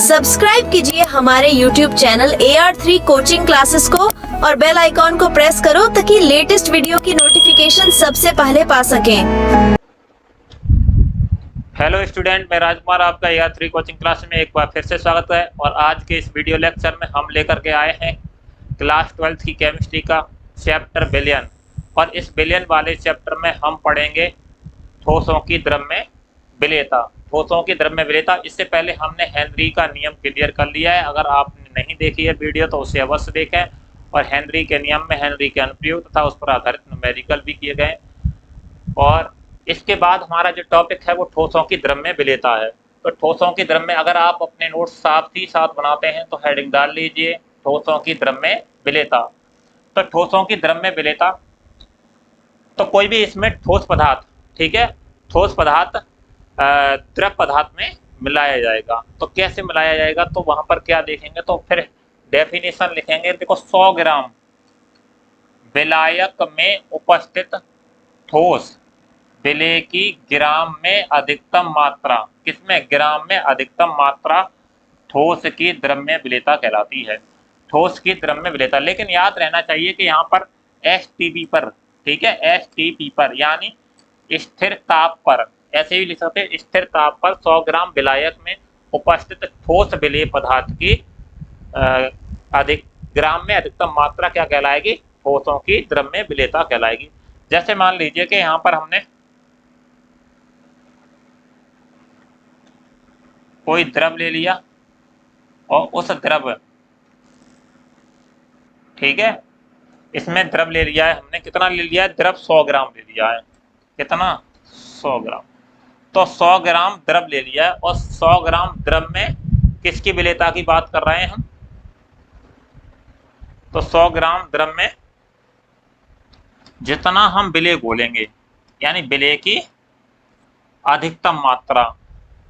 Subscribe कीजिए हमारे YouTube channel AR3 coaching classes को और बेल आइकॉन को प्रेस करो ताकि लेटेस्ट वीडियो की नोटिफिकेशन सबसे पहले पा सकें। हेलो स्टूडेंट, मैं राजकुमार आपका AR3 कोचिंग क्लास में एक बार फिर से स्वागत है। और आज के इस वीडियो लेक्चर में हम लेकर के आए हैं क्लास 12th की केमिस्ट्री का चैप्टर विलयन। और इस विलयन वाले चैप्टर में हम पढ़ेंगे ठोसों की द्रव्य विलेयता। ठोसों की द्रव्य विलेयता, इससे पहले हमने हेनरी का नियम क्लियर कर लिया है। अगर आपने नहीं देखी है वीडियो तो उसे अवश्य देखें। और हेनरी के नियम में हेनरी के अनुप्रयोग तथा उस पर आधारित न्यूमेरिकल भी किए गए। और इसके बाद हमारा जो टॉपिक है वो ठोसों की द्रव्य विलेयता है। तो ठोसों की द्रव्य, अगर आप अपने नोट्स साथ ही साथ बनाते हैं तो हेडिंग डाल लीजिए ठोसों की द्रव्य विलेयता। तो ठोसों की द्रव्य विलेयता, तो कोई भी इसमें ठोस पदार्थ, ठीक है, ठोस पदार्थ द्रव पदार्थ में मिलाया जाएगा। तो कैसे मिलाया जाएगा, तो वहां पर क्या देखेंगे, तो फिर डेफिनेशन लिखेंगे। देखो, 100 ग्राम विलायक में उपस्थित ठोस विलेय की ग्राम में अधिकतम मात्रा, किसमें, ग्राम में अधिकतम मात्रा ठोस की द्रव्य विलेयता कहलाती है। ठोस की द्रव्य विलेयता, लेकिन याद रहना चाहिए कि यहाँ पर एसटीपी पर, ठीक है, एसटीपी पर यानी स्थिर ताप पर, ऐसे ही लिख सकते हैं, स्थिर ताप पर 100 ग्राम विलायक में उपस्थित ठोस विलेय पदार्थ की ग्राम में अधिकतम मात्रा क्या कहलाएगी, ठोसों की द्रव्य विलेयता कहलाएगी। जैसे मान लीजिए कि यहाँ पर हमने कोई द्रव ले लिया और उस द्रव, ठीक है, इसमें द्रव ले लिया है हमने, कितना ले लिया है, द्रव 100 ग्राम ले लिया है, कितना, 100 ग्राम। तो 100 ग्राम द्रव ले लिया है और 100 ग्राम द्रव में किसकी विलेयता की बात कर रहे हैं हम, तो 100 ग्राम द्रव में जितना हम विलेय घोलेंगे, यानी विलेय की अधिकतम मात्रा,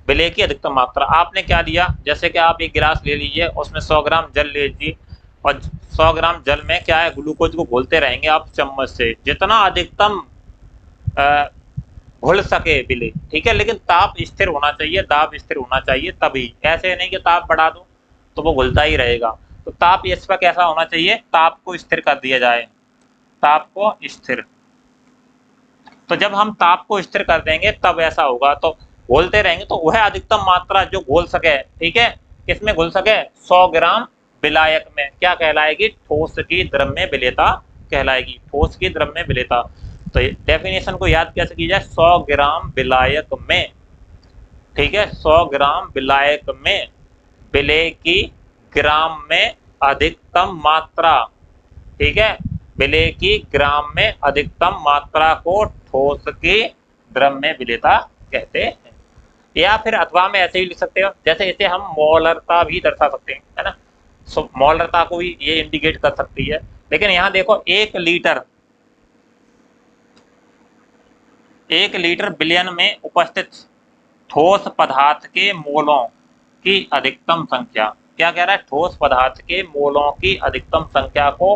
विलेय की अधिकतम मात्रा। आपने क्या लिया, जैसे कि आप एक गिलास ले लीजिए, उसमें 100 ग्राम जल ले लीजिए और 100 ग्राम जल में क्या है, ग्लूकोज को घोलते रहेंगे आप चम्मच से, जितना अधिकतम घुल सके विलेय, ठीक है। लेकिन ताप स्थिर होना चाहिए, दाब स्थिर होना चाहिए, तभी, ऐसे नहीं कि ताप बढ़ा दो तो वो घुलता ही रहेगा। तो ताप इस पर कैसा होना चाहिए, ताप को स्थिर कर दिया जाए, ताप को स्थिर। तो जब हम ताप को स्थिर कर देंगे तब ऐसा होगा, तो घोलते रहेंगे तो वह अधिकतम मात्रा जो घोल सके, ठीक है, किसमें घुल सके, 100 ग्राम विलायक में क्या कहलाएगी, ठोस की द्रव्य विलेयता कहलाएगी, ठोस की द्रव्य विलेयता। तो डेफिनेशन को याद कैसे की जाए, 100 ग्राम विलायक में, ठीक है, 100 ग्राम विलायक में विलेय की ग्राम में अधिकतम मात्रा, ठीक है, विलेय की ग्राम में अधिकतम मात्रा को ठोस की द्रव्य विलेयता कहते हैं। या फिर अथवा में ऐसे ही लिख सकते हो, जैसे इसे हम मोलरता भी दर्शा सकते हैं, है ना। मोलरता को भी ये इंडिकेट कर सकती है। लेकिन यहाँ देखो, 1 लीटर विलयन में उपस्थित ठोस पदार्थ के मोलों की अधिकतम संख्या, क्या कह रहा है, ठोस पदार्थ के मोलों की अधिकतम संख्या को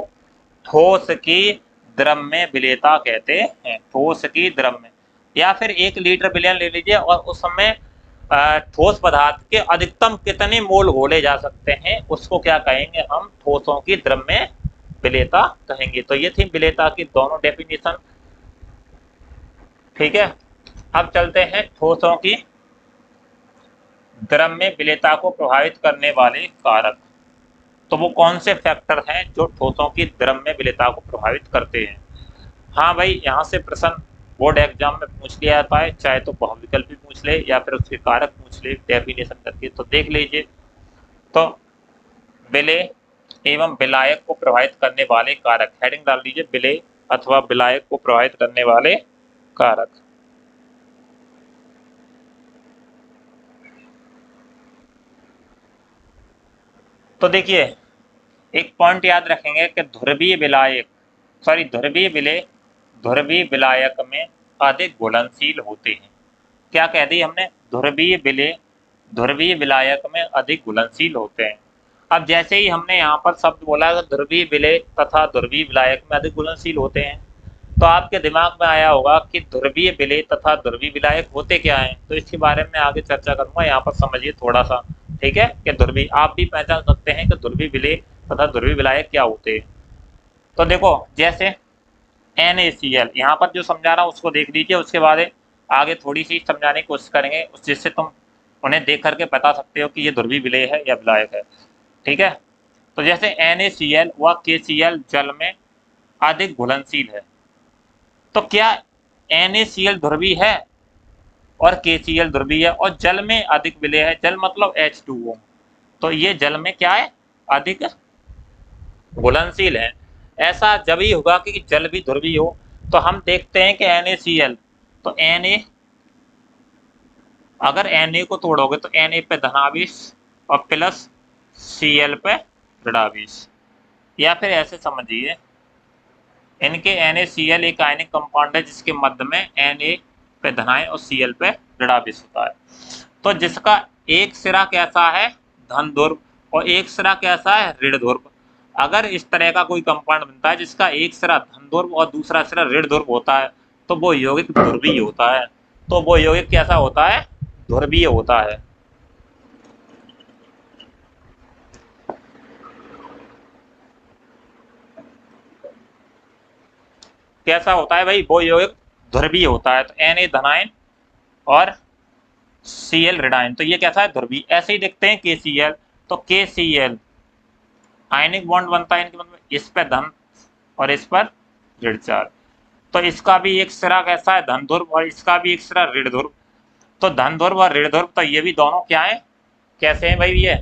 ठोस की द्रव्य विलेयता कहते हैं, ठोस की द्रव्य। या फिर 1 लीटर विलयन ले लीजिए और उस समय ठोस पदार्थ के अधिकतम कितने मोल घोले जा सकते हैं, उसको क्या कहेंगे हम, ठोसों की द्रव्य विलेयता कहेंगे। तो ये थी विलेयता की दोनों डेफिनेशन, ठीक है। अब चलते हैं ठोसों की द्रव्य विलेयता को प्रभावित करने वाले कारक। तो वो कौन से फैक्टर हैं जो ठोसों की द्रव्य विलेयता को प्रभावित करते हैं। हाँ भाई, यहाँ से प्रश्न बोर्ड एग्जाम में पूछ लिया जाता है, चाहे तो बहुविकल्प भी पूछ ले या फिर उसके कारक पूछ ले डेफिनेशन करके, तो देख लीजिए। तो विलेय एवं विलायक को प्रभावित करने वाले कारक, हेडिंग डाल दीजिए, विलेय अथवा विलायक को प्रभावित करने वाले कारक। तो देखिए, एक पॉइंट याद रखेंगे कि ध्रुवीय विलायक में अधिक घुलनशील होते हैं। क्या कह दी हमने, ध्रुवीय विलायक में अधिक घुलनशील होते हैं। अब जैसे ही हमने यहाँ पर शब्द बोला ध्रुवीय विलेय तथा ध्रुवीय विलायक में अधिक घुलनशील होते हैं, तो आपके दिमाग में आया होगा कि ध्रुवीय विलेय तथा ध्रुवीय विलायक होते क्या हैं। तो इसके बारे में आगे चर्चा करूंगा, यहाँ पर समझिए थोड़ा सा, ठीक है, कि ध्रुवीय आप भी पहचान सकते हैं कि ध्रुवीय विलेय तथा ध्रुवीय विलायक क्या होते हैं। तो देखो जैसे NaCl, यहाँ पर जो समझा रहा हूँ उसको देख लीजिए, उसके बाद आगे थोड़ी सी समझाने की कोशिश करेंगे जिससे तुम उन्हें देख करके बता सकते हो कि ये ध्रुवीय विलेय है या विलायक है। ठीक है, तो जैसे NaCl व KCl जल में अधिक घुलनशील है, तो क्या NaCl ध्रुवीय है और KCl ध्रुवीय है, और जल में अधिक विलेय है, जल मतलब H2O, तो ये जल में क्या है, अधिक घुलनशील है। ऐसा जब ही होगा कि जल भी ध्रुवीय हो। तो हम देखते हैं कि NaCl, तो Na, अगर Na को तोड़ोगे तो Na पे धनावेश और प्लस Cl पे ऋणावेश, या फिर ऐसे समझिए इनके NaCl एक आयनिक कंपाउंड है जिसके मध्य में Na पे धनायन और Cl पे ऋणावेश होता है। तो जिसका एक सिरा कैसा है, धन ध्रुव, और एक सिरा कैसा है, ऋण ध्रुव। अगर इस तरह का कोई कंपाउंड बनता है जिसका एक सिरा धन ध्रुव और दूसरा सिरा ऋण ध्रुव होता है, तो वो यौगिक ध्रुवीय होता है। तो वो यौगिक कैसा होता है, ध्रुवीय होता है। कैसा होता है भाई, वो यौगिक ध्रुवीय होता है। तो Na धनायन और Cl ऋणायन, तो ये कैसा है, ध्रुवीय। ऐसे ही देखते हैं KCl, तो KCl आयनिक बॉन्ड बनता है इनके मतलब इस पे धन और इस पर ऋण चार्ज। तो इसका भी एक सिरा कैसा है, धन ध्रुव, और इसका भी एक सिरा ऋण ध्रुव। तो धन ध्रुव और ऋण ध्रुव, तो ये भी दोनों क्या है, कैसे हैं भाई, ये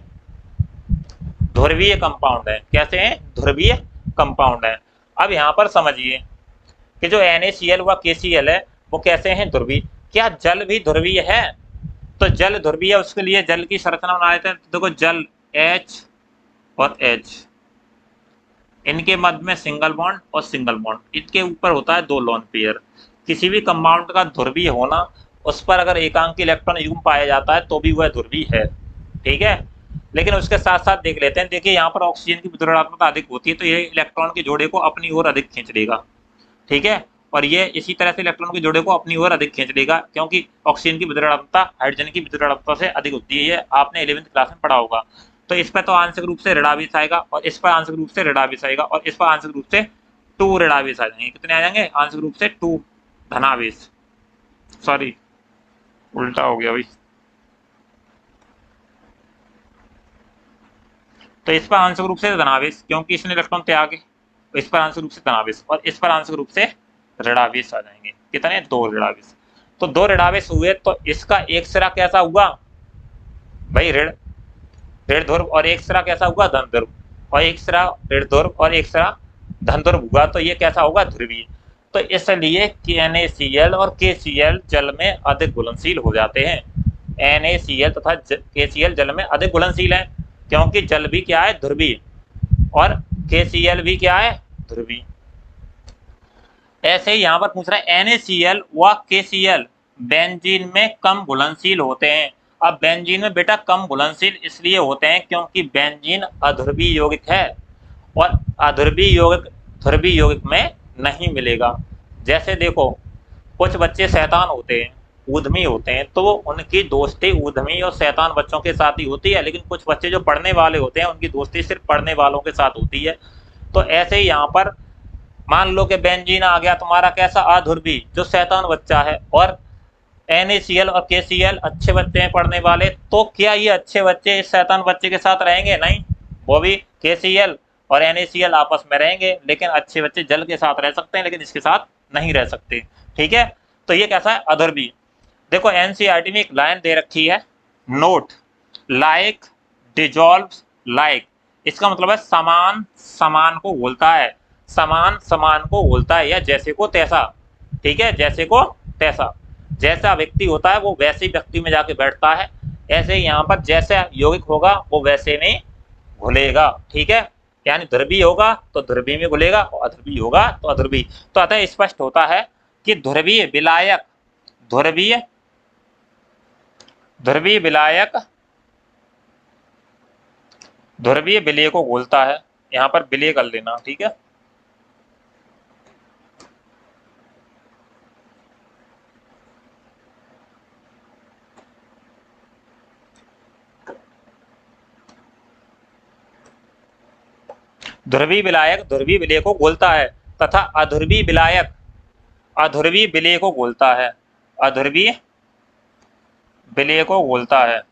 ध्रुवीय कंपाउंड है। कैसे हैं, ध्रुवीय कंपाउंड है। अब यहाँ पर समझिए कि जो NaCl व KCl है वो कैसे हैं, ध्रुवीय। क्या जल भी ध्रुवीय है, तो जल ध्रुवीय है, उसके लिए जल की संरचना बना लेते हैं। तो देखो जल H और H, इनके मध्य में सिंगल बॉन्ड और सिंगल बॉन्ड, इनके ऊपर होता है दो लोन पेयर। किसी भी कंपाउंड का ध्रुवीय होना, उस पर अगर एकांकी इलेक्ट्रॉन युग्म पाया जाता है तो भी वह ध्रुवीय है। ठीक है, लेकिन उसके साथ साथ देख लेते हैं, देखिए यहाँ पर ऑक्सीजन की विद्युदात्मकता अधिक होती है, तो ये इलेक्ट्रॉन के जोड़े को अपनी ओर अधिक खींच लेगा। ठीक है, और ये इसी तरह से इलेक्ट्रॉन के जोड़े को अपनी ओर अधिक खींच लेगा, क्योंकि ऑक्सीजन की विद्युदात्मकता हाइड्रोजन की विद्युदात्मकता से अधिक होती है। ये आपने 11वीं क्लास में पढ़ा होगा। तो इस पर तो आंशिक रूप से ऋणावेश आएगा, और इस पर आंशिक रूप से ऋणावेश आएगा, और इस पर आंशिक रूप से 2 ऋणावेश आ जाएंगे। कितने आ जाएंगे, आंशिक रूप से 2 धनावेश, सॉरी उल्टा हो गया भाई। तो इस पर आंशिक रूप से धनावेश, क्योंकि इसने इलेक्ट्रॉन त्यागे, तो इस पर आंशिक रूप से धनावेश, और इस पर आंशिक रूप से ऋणावेश आ जाएंगे। कितने, 2 ऋणावेश। तो 2 ऋणावेश हुए, तो इसका एक सिरा कैसा हुआ भाई, ऋण ऋण ध्रुव, और एक सिरा कैसा हुआ, धन ध्रुव, और एक सिरा ऋण ध्रुव और एक सिरा धन ध्रुव हुआ, तो ये कैसा होगा, ध्रुवीय। तो इसलिए NaCl और KCl जल में अधिक घुलनशील हो जाते हैं। NaCl तथा KCl जल में अधिक घुलनशील है, क्योंकि जल भी क्या है, ध्रुवीय, और KCl भी क्या है, ध्रुवीय। ऐसे ही यहाँ पर पूछ रहा है NaCl व KCl बेंजीन में कम घुलनशील होते हैं। अब बेंजीन में बेटा कम घुलनशील इसलिए होते हैं क्योंकि बेंजीन अध्रुवीय यौगिक है, और अध्रुवीय यौगिक ध्रुवीय यौगिक में नहीं मिलेगा। जैसे देखो कुछ बच्चे शैतान होते हैं, ऊधमी होते हैं, तो उनकी दोस्ती ऊधमी और शैतान बच्चों के साथ ही होती है। लेकिन कुछ बच्चे जो पढ़ने वाले होते हैं उनकी दोस्ती सिर्फ पढ़ने वालों के साथ होती है। तो ऐसे ही यहाँ पर मान लो कि बेंजीन आ गया तुम्हारा कैसा, अध्रुवीय, जो शैतान बच्चा है, और NaCl और KCl अच्छे बच्चे हैं पढ़ने वाले, तो क्या ये अच्छे बच्चे इस शैतान बच्चे के साथ रहेंगे, नहीं। वो भी KCl और NaCl आपस में रहेंगे, लेकिन अच्छे बच्चे जल के साथ रह सकते हैं, लेकिन इसके साथ नहीं रह सकते। ठीक है, तो ये कैसा है, अध्रुवीय। देखो NCERT में एक लाइन दे रखी है, नोट लाइक डिजॉल्व लाइक, इसका मतलब है समान समान को घोलता है, समान समान को घोलता है, या जैसे को तैसा। ठीक है, जैसे को तैसा, जैसा व्यक्ति होता है वो वैसे ही व्यक्ति में जाके बैठता है। ऐसे ही यहाँ पर जैसा यौगिक होगा वो वैसे में घुलेगा। ठीक है, यानी ध्रुवीय होगा तो ध्रुवीय में घुलेगा, और अध्रुवीय होगा तो अध्रुवीय। तो अतः स्पष्ट होता है कि ध्रुवीय विलायक ध्रुवीय ध्रुवीय विलायक ध्रुवीय विलेय को घोलता है। यहाँ पर विलेय कर लेना, ठीक है। ध्रुवीय विलायक ध्रुवीय विलेय को घोलता है तथा अध्रुवीय विलायक अध्रुवीय विलेय को घोलता है, अध्रुवीय विलेय को घोलता है।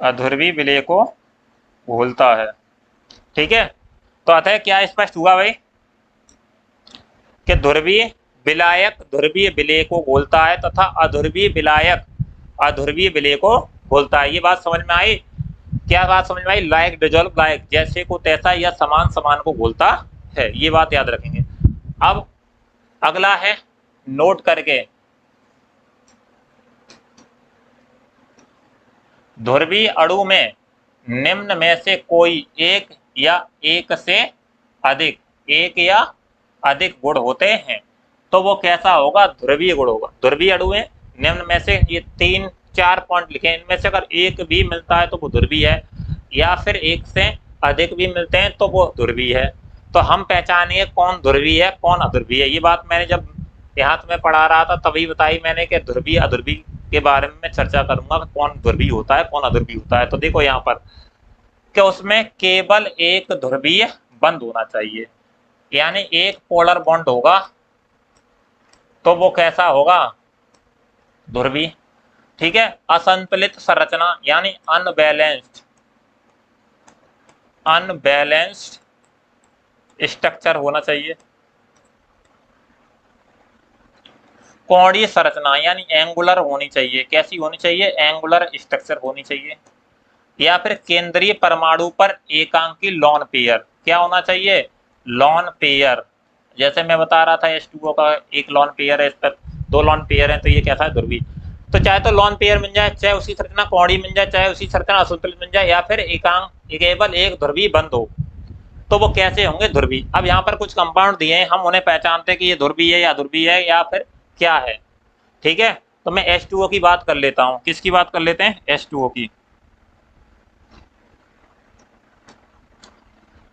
अध्रुवीय विलेय को घोलता है। ठीक है, तो अतः क्या स्पष्ट हुआ भाई कि ध्रुवीय विलायक ध्रुवीय विलेय को घोलता है तथा अध्रुवीय विलायक अध्रुवीय विलेय को घोलता है। ये बात समझ में आई? क्या बात समझ में आई? लाइक डिजोल्व लाइक, जैसे को तैसा या समान समान को घोलता है, ये बात याद रखेंगे। अब अगला है नोट करके, ध्रुवीय अणु में निम्न में से कोई एक या एक से अधिक गुण होते हैं तो वो कैसा होगा? ध्रुवीय गुण होगा। ध्रुवीय अणु में निम्न में से ये 3-4 पॉइंट लिखे, इनमें से अगर एक भी मिलता है तो वो ध्रुवीय है, या फिर एक से अधिक भी मिलते हैं तो वो ध्रुवीय है। तो हम पहचानिए कौन ध्रुवीय है कौन अध्रुवीय है। ये बात मैंने जब यहाँ में पढ़ा रहा था तभी बताई मैंने कि ध्रुवीय अध्रुवीय के बारे में मैं चर्चा करूंगा, कौन ध्रुवीय होता है कौन अध्रुवीय होता है। तो देखो यहाँ पर कि उसमें केवल एक ध्रुवीय बंध होना चाहिए, यानी एक पोलर बॉन्ड होगा तो वो कैसा होगा? ध्रुवीय। ठीक है, असंतुलित संरचना यानी अनबैलेंस्ड स्ट्रक्चर होना चाहिए। कोणीय संरचना यानी एंगुलर होनी चाहिए। कैसी होनी चाहिए? एंगुलर स्ट्रक्चर होनी चाहिए। या फिर केंद्रीय परमाणु पर एकांकी लॉन पेयर, क्या होना चाहिए? Lone pair. जैसे मैं बता रहा था H2O का एक लॉन पेयर है, इस पर 2 लॉन पेयर है, तो ये कैसा है? ध्रुवीय। तो चाहे तो लॉन पेयर मिल जाए, चाहे उसकी संरचना कोणीय मिल जाए, चाहे उसकी संरचना असंतुलित मिल जाए, या फिर एकांक केवल एक ध्रुवीय बंध हो, तो वो कैसे होंगे? ध्रुवीय। अब यहाँ पर कुछ कंपाउंड दिए हैं, हम उन्हें पहचानते हैं कि ये ध्रुवीय है या अध्रुवीय है या फिर क्या है। ठीक है, तो मैं H2O की बात कर लेता हूँ। किसकी बात कर लेते हैं? H2O की।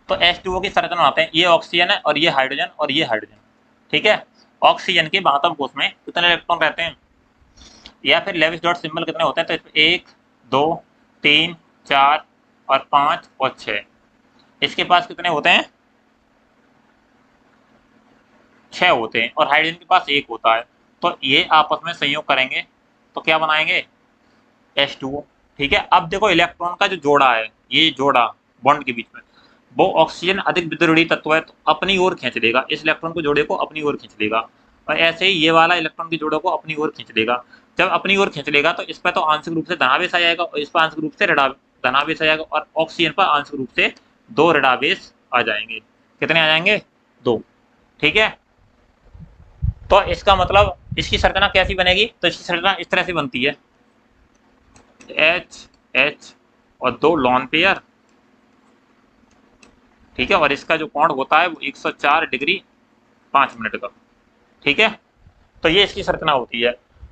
तो H2O की संरचना बनाते हैं। ये ऑक्सीजन है और ये हाइड्रोजन और ये हाइड्रोजन। ठीक है, ऑक्सीजन के महत्व कोष में कितने इलेक्ट्रॉन रहते हैं, या फिर लेविस डॉट सिंबल कितने होते हैं? तो 1 2 3 4 और 5 और 6। इसके पास कितने होते हैं? 6 होते हैं। और हाइड्रोजन के पास 1 होता है। तो ये आपस में संयोग करेंगे तो क्या बनाएंगे? H2O। ठीक है, अब देखो इलेक्ट्रॉन का जो जोड़ा है, ये जोड़ा बॉन्ड के बीच में, वो ऑक्सीजन अधिक विद्युत तत्व है तो अपनी ओर खींच लेगा, इस इलेक्ट्रॉन को जोड़े को अपनी ओर खींच लेगा, और ऐसे ही ये वाला इलेक्ट्रॉन के जोड़े को अपनी ओर खींच लेगा। जब अपनी ओर खींच लेगा तो इस पर तो आंशिक रूप से धनावेश आ जाएगा और इस पर आंशिक रूप से धनावेश आ जाएगा, और ऑक्सीजन पर आंशिक रूप से 2 ऋणावेश आ जाएंगे। कितने आ जाएंगे? 2। ठीक है, तो इसका मतलब इसकी संरचना कैसी बनेगी? तो इसकी संरचना इस तरह से बनती है, H और 2 लॉन पेयर। ठीक है, और इसका जो कोण होता है वो 104 डिग्री 5 मिनट का। ठीक है, तो ये इसकी संरचना होती है।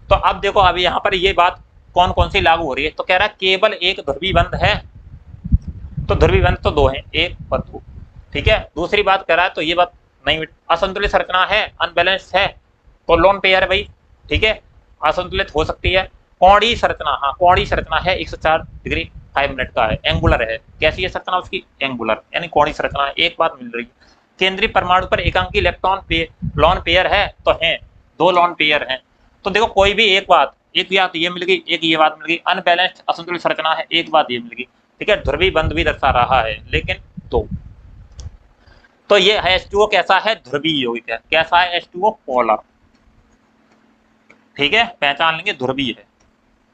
तो अब देखो अभी यहाँ पर ये बात कौन कौन सी लागू हो रही है? तो कह रहा है केवल एक ध्रुवीय बंध है, तो ध्रुवीय बंध तो 2 हैं, 1 और 2। ठीक है, दूसरी बात कह रहा है तो ये बात नहीं, असंतुलित संरचना है, अनबैलेंस्ड है, तो लोन पेयर है भाई। ठीक है, असंतुलित हो सकती है। कोणीय संरचना, हाँ कोणीय संरचना है, 104 डिग्री 5 मिनट का है, एंगुलर है। कैसी है संरचना उसकी? एंगुलर, यानी कोणीय संरचना है। एक बात मिल रही है, केंद्रीय परमाणु पर एकांकी इलेक्ट्रॉन लॉन पेयर है तो हैं 2 लॉन पेयर हैं। तो देखो कोई भी एक बात ये मिल गई, एक ये बात मिल गई, अनबैलेंस्ड असंतुलित संरचना है, एक बात ये मिल गई। ठीक है, ध्रुवीय बंध भी दर्शा रहा है लेकिन 2। तो ये H2O कैसा है? ध्रुवीय यौगिक है। कैसा है H2O? पोलर। ठीक है, पहचान लेंगे ध्रुवीय है।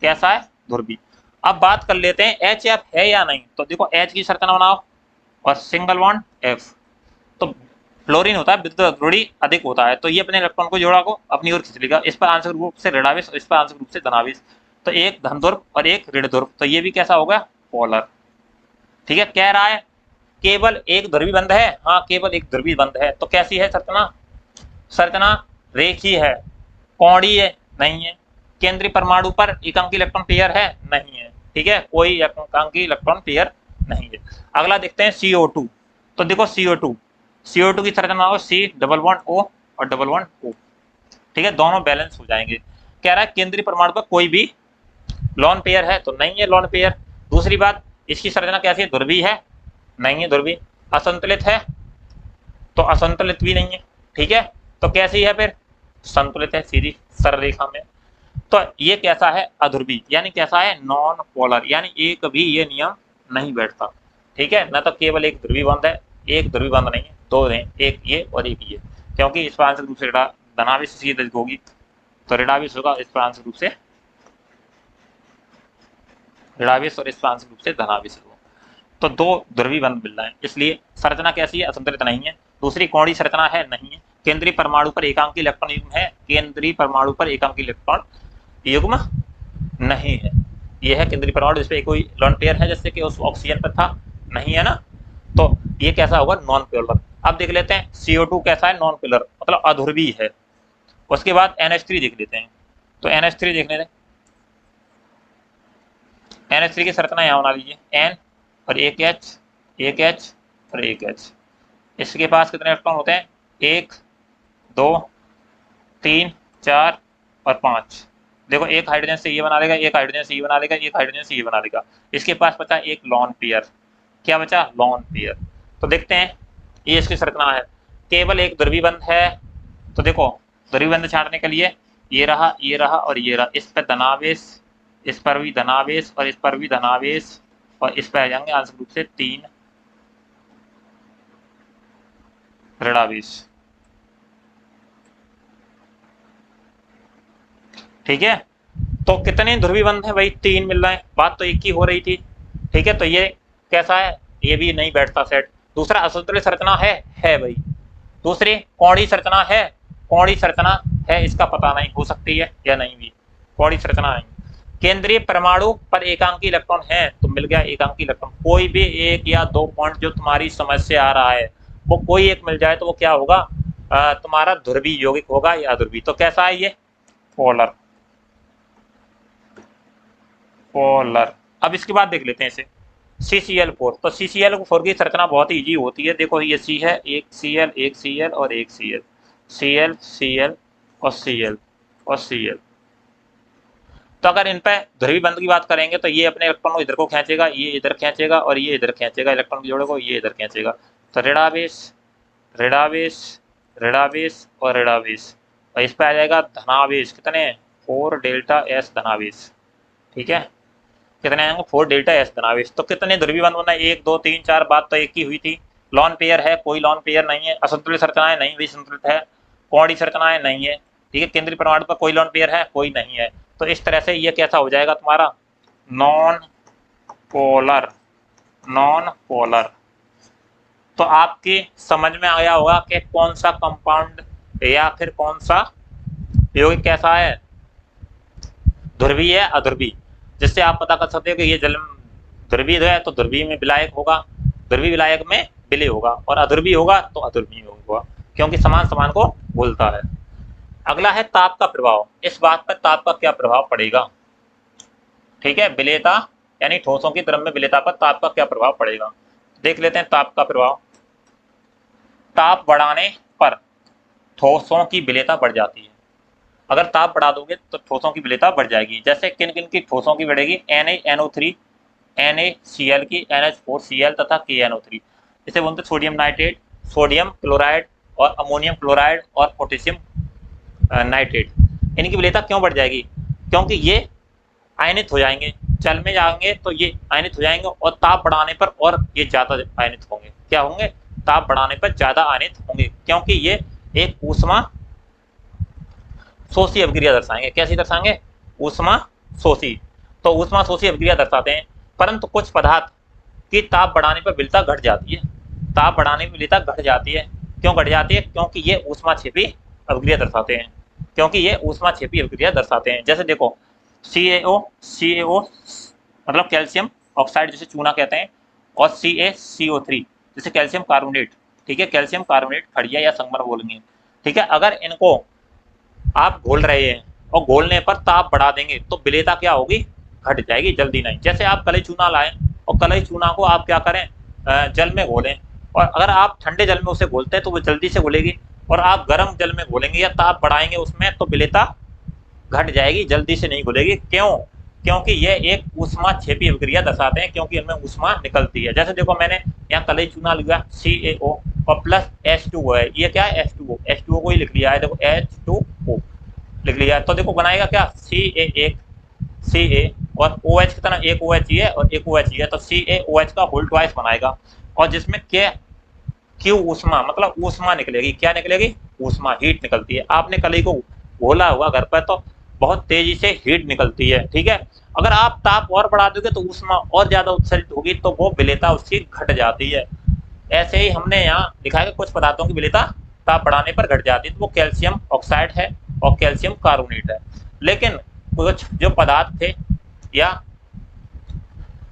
कैसा है? ध्रुवीय। अब बात कर लेते हैं HF है या नहीं। तो देखो H की संरचना बनाओ और सिंगल बॉन्ड F, तो फ्लोरीन होता है विद्युत अध्रुवी अधिक होता है, तो ये अपने इलेक्ट्रॉन को जोड़ा को अपनी ओर खींच लेगा। इस पर आंशिक रूप से ऋणावेश और इस पर आंशिक रूप से धनावेश, तो एक धन ध्रुव और एक ऋण ध्रुव, तो ये भी कैसा होगा? पोलर। ठीक है, कह रहा है केवल एक ध्रुवीय बंध है, हाँ केवल एक ध्रुवीय बंध है। तो कैसी है संरचना? संरचना रेखीय है, कोणीय नहीं है, केंद्रीय परमाणु पर एकांकी इलेक्ट्रॉन पेयर है नहीं है। ठीक है, कोई एकांकी इलेक्ट्रॉन पेयर नहीं है। अगला देखते हैं CO2। तो देखो CO2 की संरचना हो C डबल बॉन्ड O और डबल बॉन्ड O, ठीक है, दोनों बैलेंस हो जाएंगे। कह रहा है केंद्रीय परमाणु पर कोई भी लॉन पेयर है तो नहीं है लॉन पेयर। दूसरी बात, इसकी संरचना कैसी है, ध्रुवीय है, नहीं है ध्रुवीय। असंतुलित है तो असंतुलित भी नहीं है, ठीक है। तो कैसी है फिर, संतुलित है, सीधी सरल रेखा में। तो ये कैसा है, अध्रुवीय, यानी कैसा है, नॉन पोलर, यानी एक भी ये नियम नहीं बैठता, ठीक है। न तो केवल एक ध्रुवीय बंध है, एक ध्रुवीय बंध नहीं है, दो हैं, एक ये और एक ये, क्योंकि इस पर आंसर रूप से धनावेश सीधी होगी तो ऋणावेश होगा, इस पर आंसर रूप से ऋणावेश और इस पर आंसर रूप से धनावेश होगा। तो दो ध्रुवीय बंध मिल रहा है, इसलिए संरचना कैसी है, असंतुलित नहीं है। दूसरी कोणीय संरचना है, नहीं है। केंद्रीय परमाणु पर एकांकी इलेक्ट्रॉन युग्म है, केंद्रीय परमाणु पर एकांकी इलेक्ट्रॉन युग्म नहीं है। यह है केंद्रीय परमाणु, जिसपे कोई लॉन पेयर है, जैसे कि उस ऑक्सीजन पर था, नहीं है ना। तो ये कैसा होगा, नॉन पोलर। अब देख लेते हैं CO2 कैसा है, नॉन पोलर, मतलब अध्रुवीय है। उसके बाद NH3 देख लेते हैं। तो NH3 देख लेते हैं, NH3 की संरचना यहाँ बना लीजिए, N और एक H और एक H। इसके पास कितने इलेक्ट्रॉन होते हैं, 1 2 3 4 और 5। देखो एक हाइड्रोजन से ये बना लेगा, एक हाइड्रोजन से ये बना लेगा, एक हाइड्रोजन से ये बना लेगा। इसके पास बचा एक लॉन पेयर, क्या बचा, लॉन पेयर। तो देखते हैं ये इसकी संरचना है, केवल एक ध्रुवीय बंध है। तो देखो ध्रुवीय बंध छांटने के लिए ये रहा और ये रहा, इस पर धनावेश, इस पर भी धनावेश और इस पर भी धनावेश, और इस पर आ जाएंगे आंसर रूप से 3 ऋणावेश, ठीक है। तो कितने ध्रुवीय बंध है भाई, 3 मिल रहे हैं, बात तो एक ही हो रही थी, ठीक है। तो ये कैसा है, ये भी नहीं बैठता सेट। दूसरा असंतुलित संरचना है भाई। दूसरी कोणीय संरचना है, कोणीय संरचना है, इसका पता नहीं, हो सकती है या नहीं भी, कोणीय संरचना नहीं। केंद्रीय परमाणु पर एकांकी इलेक्ट्रॉन है तो मिल गया एकांकी इलेक्ट्रॉन। कोई भी एक या दो पॉइंट जो तुम्हारी समझ से आ रहा है, वो कोई एक मिल जाए तो वो क्या होगा, तुम्हारा ध्रुवीय यौगिक होगा या अध्रुवीय। तो कैसा है ये, पोलर, पोलर। अब इसके बाद देख लेते हैं इसे, CCl4। तो CCl4 की संरचना बहुत ही इजी होती है। देखो ये C है, एक Cl, एक Cl और एक Cl, Cl Cl और Cl और Cl। तो अगर इन पे ध्रुवीय बंध की बात करेंगे तो ये अपने इलेक्ट्रॉन को इधर को खींचेगा, ये इधर खींचेगा और ये इधर खींचेगा, इलेक्ट्रॉन के जोड़े को ये इधर खींचेगा। तो ऋणावेश ऋणावेश ऋणावेश और ऋणावेश, और इस पे आ जाएगा धनावेश, कितने, 4 डेल्टा S धनावेश, ठीक है। कितने आएंगे, 4 डेल्टा S धनावेश। तो कितने ध्रुवीय बंध बना, 1 2 3 4, बात तो एक ही हुई थी। लॉन पेयर है, कोई लॉन पेयर नहीं है। असंतुलित संरचनाएं नहीं, भी संतुलित है। कोणीय संरचनाएं नहीं है, ठीक है। केंद्रीय परमाणु पर कोई लॉन पेयर है, कोई नहीं है। तो इस तरह से ये कैसा हो जाएगा तुम्हारा, नॉन पोलर, नॉन पोलर। तो आपकी समझ में आया होगा कि कौन सा कंपाउंड या फिर कौन सा यौगिक कैसा है, ध्रुवीय है अध्रुवीय, जिससे आप पता कर सकते हो कि ये जल ध्रुवीय है तो ध्रुवीय में विलायक होगा, ध्रुवीय विलायक में विलय होगा, और अध्रुवीय होगा तो अध्रुवीय होगा, क्योंकि समान समान को बोलता है। अगला है ताप का प्रभाव। इस बात पर ताप का क्या प्रभाव पड़ेगा, ठीक है। विलेयता यानी ठोसों की द्रव्य में विलेयता पर ताप का क्या प्रभाव पड़ेगा, देख लेते हैं ताप का प्रभाव। ताप बढ़ाने पर ठोसों की विलेयता बढ़ जाती है। अगर ताप बढ़ा दोगे तो ठोसों की विलेयता बढ़ जाएगी। जैसे किन किन की ठोसों की बढ़ेगी, NaNO3, NaCl की, NH4Cl तथा KNO3। इसे बोलते हैं सोडियम नाइट्रेट, सोडियम क्लोराइड और अमोनियम क्लोराइड और पोटेशियम नाइट्रेट। इनकी विलेयता क्यों बढ़ जाएगी, क्योंकि ये आयनित हो जाएंगे, जल में जाएंगे तो ये आयनित हो जाएंगे, और ताप बढ़ाने पर और ये ज्यादा आयनित होंगे। क्या होंगे, ताप बढ़ाने पर ज्यादा आयनित होंगे, क्योंकि ये एक ऊष्मा शोषी अभिक्रिया दर्शाएंगे। कैसी दर्शाएंगे, ऊष्मा शोषी। तो ऊष्मा शोषी अभिक्रिया दर्शाते हैं। परंतु कुछ पदार्थ की ताप बढ़ाने पर विलेयता घट जाती है, ताप बढ़ाने पर विलेयता घट जाती है। क्यों घट जाती है, क्योंकि ये ऊष्मा क्षेपी अभिक्रिया दर्शाते हैं, क्योंकि ये ऊष्मा क्षेपी अभिक्रिया दर्शाते हैं। जैसे देखो CaO मतलब कैल्शियम ऑक्साइड जिसे चूना कहते हैं, और CaCO3 जिसे कैल्शियम कार्बोनेट, ठीक है, कैल्शियम कार्बोनेट खड़िया या संगमर बोलेंगे, ठीक है। अगर इनको आप घोल रहे हैं और घोलने पर ताप बढ़ा देंगे तो विलेयता क्या होगी, घट जाएगी, जल्दी नहीं। जैसे आप कलई चूना लाएं और कलई चूना को आप क्या करें, जल में घोलें, और अगर आप ठंडे जल में उसे घोलते हैं तो वो जल्दी से घुलेगी, और आप गर्म जल में घोलेंगे या ताप बढ़ाएंगे उसमें तो विलेयता घट जाएगी, जल्दी से नहीं घुलेगी। क्यों? क्योंकि यह एक ऊष्मा क्षेपी अभिक्रिया दर्शाते हैं, क्योंकि इनमें ऊष्मा निकलती है। जैसे देखो मैंने यहाँ कलई चूना लिया CaO और प्लस H2O है, ये क्या है H2O, H2O को ही लिख लिया है, देखो H2O लिख लिया है। तो देखो बनाएगा क्या Ca और OH कितना, एक OH ही है और एक OH ही है, तो CaOH का होल ट्वाइस बनाएगा। और जिसमें Q ऊष्मा, मतलब ऊष्मा निकलेगी। क्या निकलेगी? ऊष्मा, हीट निकलती है। आपने कलई को घोला हुआ घर पर तो बहुत तेजी से हीट निकलती है, ठीक है। अगर आप ताप और बढ़ा दोगे तो ऊष्मा और ज्यादा उत्सर्जित होगी, तो वो विलेयता उसकी घट जाती है। ऐसे ही हमने यहाँ लिखा है कि कुछ पदार्थों की विलेयता ताप बढ़ाने पर घट जाती है, तो वो कैल्शियम ऑक्साइड है और कैल्शियम कार्बोनेट है। लेकिन कुछ जो पदार्थ थे या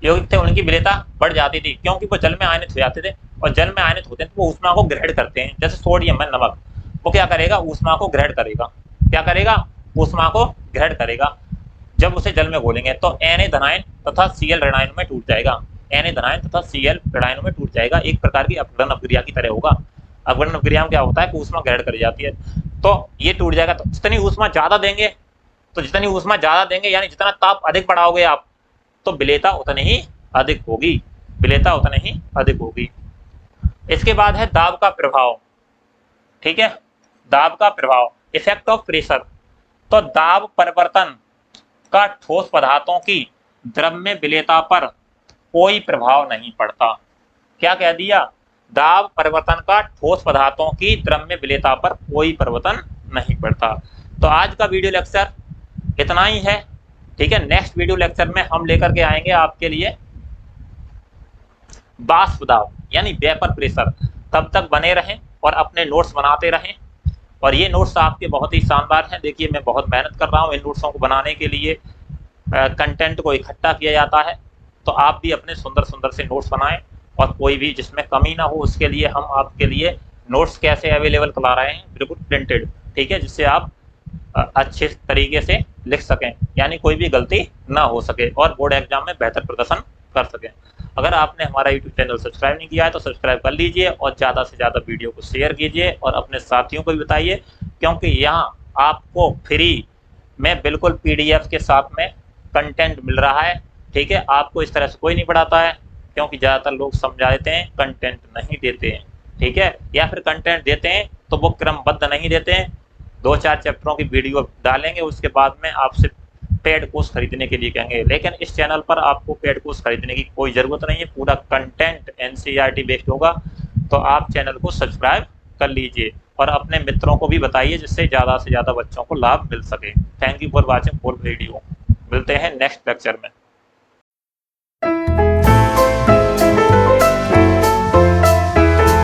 यौगिक थे उनकी विलेयता बढ़ जाती थी, क्योंकि वो जल में आयनित हो जाते थे, और जल में आयनित होते हैं तो वो ऊष्मा को ग्रहण करते हैं। जैसे सोडियम है, नमक, वो क्या करेगा? ऊष्मा को ग्रहण करेगा। क्या करेगा? ऊष्मा को ग्रहण करेगा। जब उसे जल में घोलेंगे तो Na धनायन तथा Cl ऋणायन में टूट जाएगा। Na धनायन तथा Cl ऋणायन में टूट जाएगा, एक प्रकार की अपघटन अपक्रिया की तरह होगा। अपघटन अपक्रिया में क्या होता है कि ऊष्मा ग्रहण कर जाती है, तो ये टूट जाएगा। तो जितनी ऊष्मा ज्यादा देंगे, यानी जितना ताप अधिक बढ़ाओगे आप, तो विलेयता उतनी ही अधिक होगी, विलेयता उतनी ही अधिक होगी। इसके बाद है दाब का प्रभाव, ठीक है। दाब का प्रभाव, इफेक्ट ऑफ प्रेशर। तो दाब परिवर्तन का ठोस पदार्थों की द्रव्य विलेयता पर कोई प्रभाव नहीं पड़ता। क्या कह दिया? दाब परिवर्तन का ठोस पदार्थों की द्रव्य विलेयता पर कोई परिवर्तन नहीं पड़ता। तो आज का वीडियो लेक्चर इतना ही है, ठीक है। नेक्स्ट वीडियो लेक्चर में हम लेकर के आएंगे आपके लिए वाष्प दाब यानी वेपर प्रेशर। तब तक बने रहें और अपने नोट्स बनाते रहें। और ये नोट्स आपके बहुत ही शानदार हैं। देखिए मैं बहुत मेहनत कर रहा हूँ इन नोट्सों को बनाने के लिए, कंटेंट को इकट्ठा किया जाता है। तो आप भी अपने सुंदर सुंदर से नोट्स बनाएं, और कोई भी जिसमें कमी ना हो उसके लिए हम आपके लिए नोट्स कैसे अवेलेबल करा रहे हैं, बिल्कुल प्रिंटेड, ठीक है, जिससे आप अच्छे तरीके से लिख सकें, यानी कोई भी गलती ना हो सके और बोर्ड एग्जाम में बेहतर प्रदर्शन कर सकें। अगर आपने हमारा यूट्यूब चैनल सब्सक्राइब नहीं किया है तो सब्सक्राइब कर लीजिए, और ज़्यादा से ज़्यादा वीडियो को शेयर कीजिए और अपने साथियों को भी बताइए, क्योंकि यहाँ आपको फ्री में बिल्कुल PDF के साथ में कंटेंट मिल रहा है, ठीक है। आपको इस तरह से कोई नहीं पढ़ाता है, क्योंकि ज़्यादातर लोग समझा देते हैं, कंटेंट नहीं देते हैं, ठीक है। या फिर कंटेंट देते हैं तो वो क्रमबद्ध नहीं देते हैं, 2-4 चैप्टरों की वीडियो डालेंगे, उसके बाद में आपसे पेड कोर्स खरीदने के लिए कहेंगे। लेकिन इस चैनल पर आपको पेड कोर्स खरीदने की कोई ज़रूरत नहीं है, पूरा कंटेंट NCERT बेस्ड होगा। तो आप चैनल को सब्सक्राइब कर लीजिए और अपने मित्रों को भी बताइए, जिससे ज़्यादा से ज़्यादा बच्चों को लाभ मिल सके। Thank you for watching full video. मिलते हैं नेक्स्ट लेक्चर में।